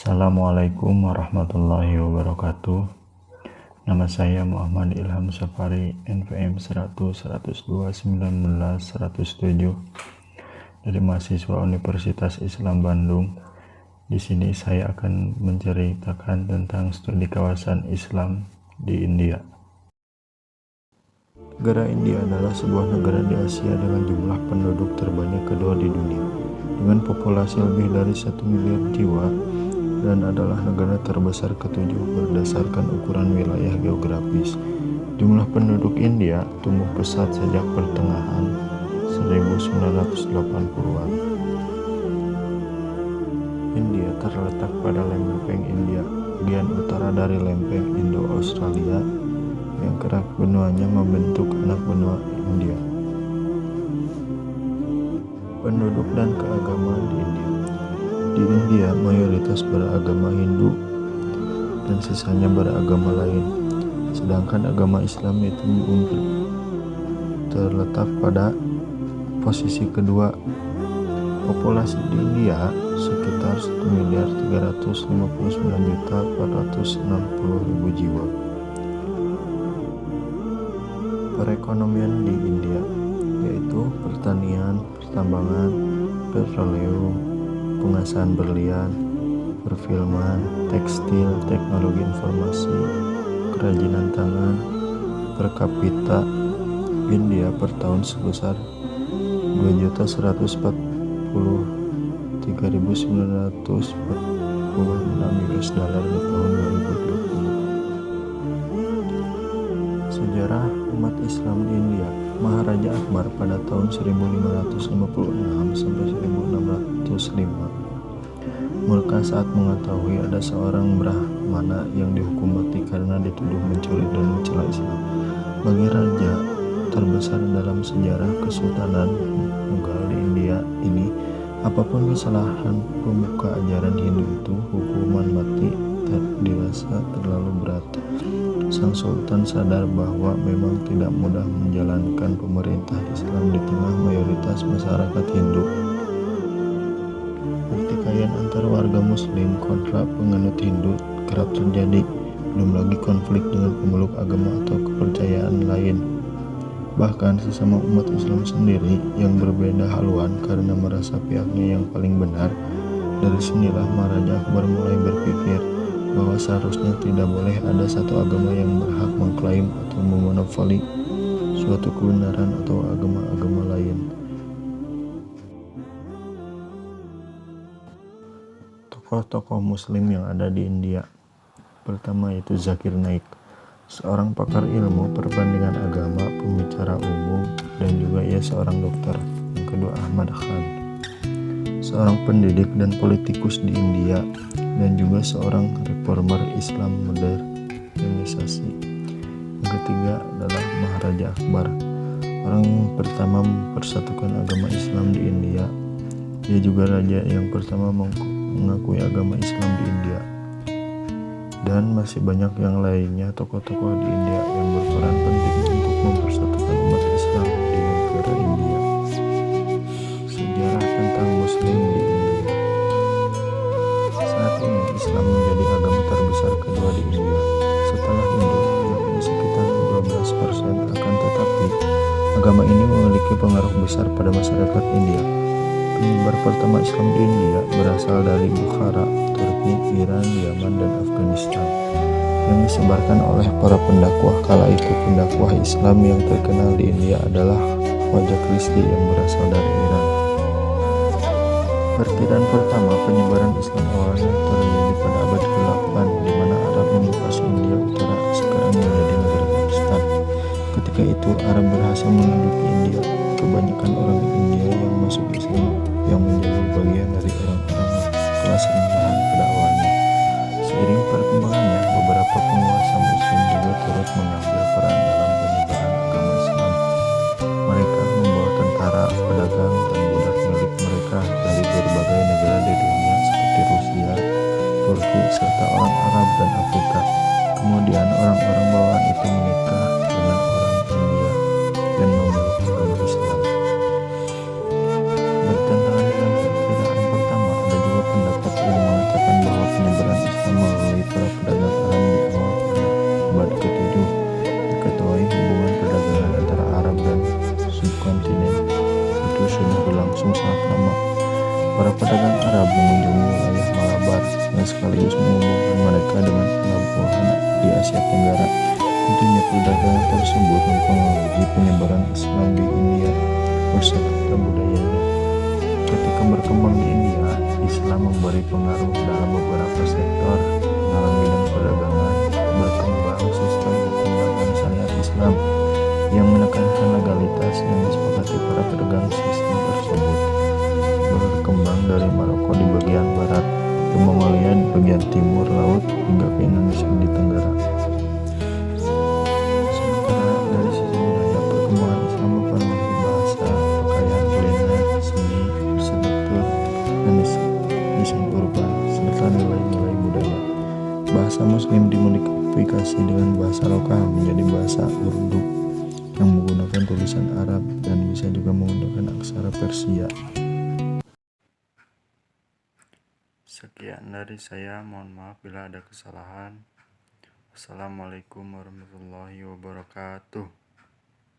Assalamualaikum warahmatullahi wabarakatuh. Nama saya Muhammad Ilham Safari, NPM 100 102 19 107 dari mahasiswa Universitas Islam Bandung. Di sini saya akan menceritakan tentang studi kawasan Islam di India. Negara India adalah sebuah negara di Asia dengan jumlah penduduk terbanyak kedua di dunia, dengan populasi lebih dari 1 miliar jiwa, dan adalah negara terbesar ketujuh berdasarkan ukuran wilayah geografis. Jumlah penduduk India tumbuh pesat sejak pertengahan 1980-an. India terletak pada lempeng India, bagian utara dari lempeng Indo-Australia, yang kerak benuanya membentuk anak benua India. Penduduk dan keagamaan di India. Di India, mayoritas beragama Hindu dan sisanya beragama lain, sedangkan agama Islam itu terletak pada posisi kedua. Populasi di India sekitar 1.359.460.000 jiwa. Perekonomian di India yaitu pertanian, pertambangan, petroleum, pengasahan berlian, perfilman, tekstil, teknologi informasi, kerajinan tangan. Per kapita India per tahun sebesar 2.143.946 US dollar di tahun 2020. Sejarah umat Islam di India. Maharaja Akbar pada tahun 1556 sampai 1605 murka saat mengetahui ada seorang Brahmana yang dihukum mati karena dituduh mencuri dan mencela Islam. Bagi raja terbesar dalam sejarah Kesultanan Mughal di India ini, apapun kesalahan pemuka ajaran Hindu itu, hukuman mati dirasa terlalu berat. Sang Sultan sadar bahwa memang tidak mudah menjalankan pemerintah Islam di tengah mayoritas masyarakat Hindu. Pertikaian antar warga Muslim kontra penganut Hindu kerap terjadi, belum lagi konflik dengan pemeluk agama atau kepercayaan lain. Bahkan sesama umat Islam sendiri yang berbeda haluan karena merasa pihaknya yang paling benar. Dari sinilah Maharaja Akbar mulai berpikir bahwa seharusnya tidak boleh ada satu agama yang berhak mengklaim atau memonopoli suatu kebenaran atau agama-agama lain. Tokoh-tokoh Muslim yang ada di India. Pertama yaitu Zakir Naik, seorang pakar ilmu perbandingan agama, pembicara umum, dan juga ia seorang dokter. Yang kedua Ahmad Khan, seorang pendidik dan politikus di India, dan juga seorang reformer Islam modernisasi. Yang ketiga adalah Maharaja Akbar, orang yang pertama mempersatukan agama Islam di India. Dia juga raja yang pertama mengakui agama Islam di India. Dan masih banyak yang lainnya tokoh-tokoh di India yang berperan penting untuk mempersatukan umat Islam di negara India. Sejarah tentang Muslim di India. Saat ini Islam menjadi agama terbesar kedua di India setelah Hindu, yakni sekitar 12%. Akan tetapi agama ini memiliki pengaruh besar pada masyarakat India. Penyebar pertama Islam di India berasal dari Bukhara, Turki, Iran, Yaman, dan Afghanistan, yang disebarkan oleh para pendakwah. Kala itu pendakwah Islam yang terkenal di India adalah Khwaja Christie yang berasal dari Iran. Perkiraan pertama penyebaran Islam awalnya terjadi pada abad ke-8, di mana Arab menguasai India Utara, sekarang menjadi negara Pakistan. Ketika itu Arab berhasil menduduki India. Kebanyakan orang India yang masuk Islam yang menjadi bagian dari orang-orang kelas rendahan pada awalnya. Seiring perkembangannya, beberapa penguasa Muslim juga turut mengambil peran dalam penyebaran agama Islam. Mereka membawa tentara, pedagang, dan budak milik mereka dari berbagai negara di dunia seperti Rusia, Turki, serta orang Arab dan Afrika. Kemudian orang-orang bawaan itu menikah dengan orang India dan memeluk agama Islam. Bertentangan dengan perkiraan pertama, ada juga pendapat yang mengatakan bahwa penyebaran Para pedagang Arab mengunjungi wilayah Malabar yang sekaligus menghubungkan mereka dengan pelabuhan di Asia Tenggara. Tentunya perdagangan tersebut mempengaruhi penyebaran Islam di India berserta budayanya. Ketika berkembang di India, Islam memberi pengaruh dalam beberapa sektor. Dalam bidang perdagangan, berkembang sistem hukum dagang syariat Islam yang menekankan legalitas yang disepakati para pedagang. Sistem tersebut berkembang dari Maroko di bagian barat ke Mongolia di bagian timur laut hingga ke Indonesia di Tenggara. Sementara dari sisi budaya, perkembangan Islam mempengaruhi bahasa, pakaian, kuliner, seni, arsitektur, dan desain urban, serta nilai-nilai budaya. Bahasa Muslim dimodifikasi dengan bahasa lokal menjadi bahasa Urdu yang menggunakan tulisan Arab dan bisa juga menggunakan aksara Persia. Sekian dari saya, mohon maaf bila ada kesalahan. Wassalamualaikum warahmatullahi wabarakatuh.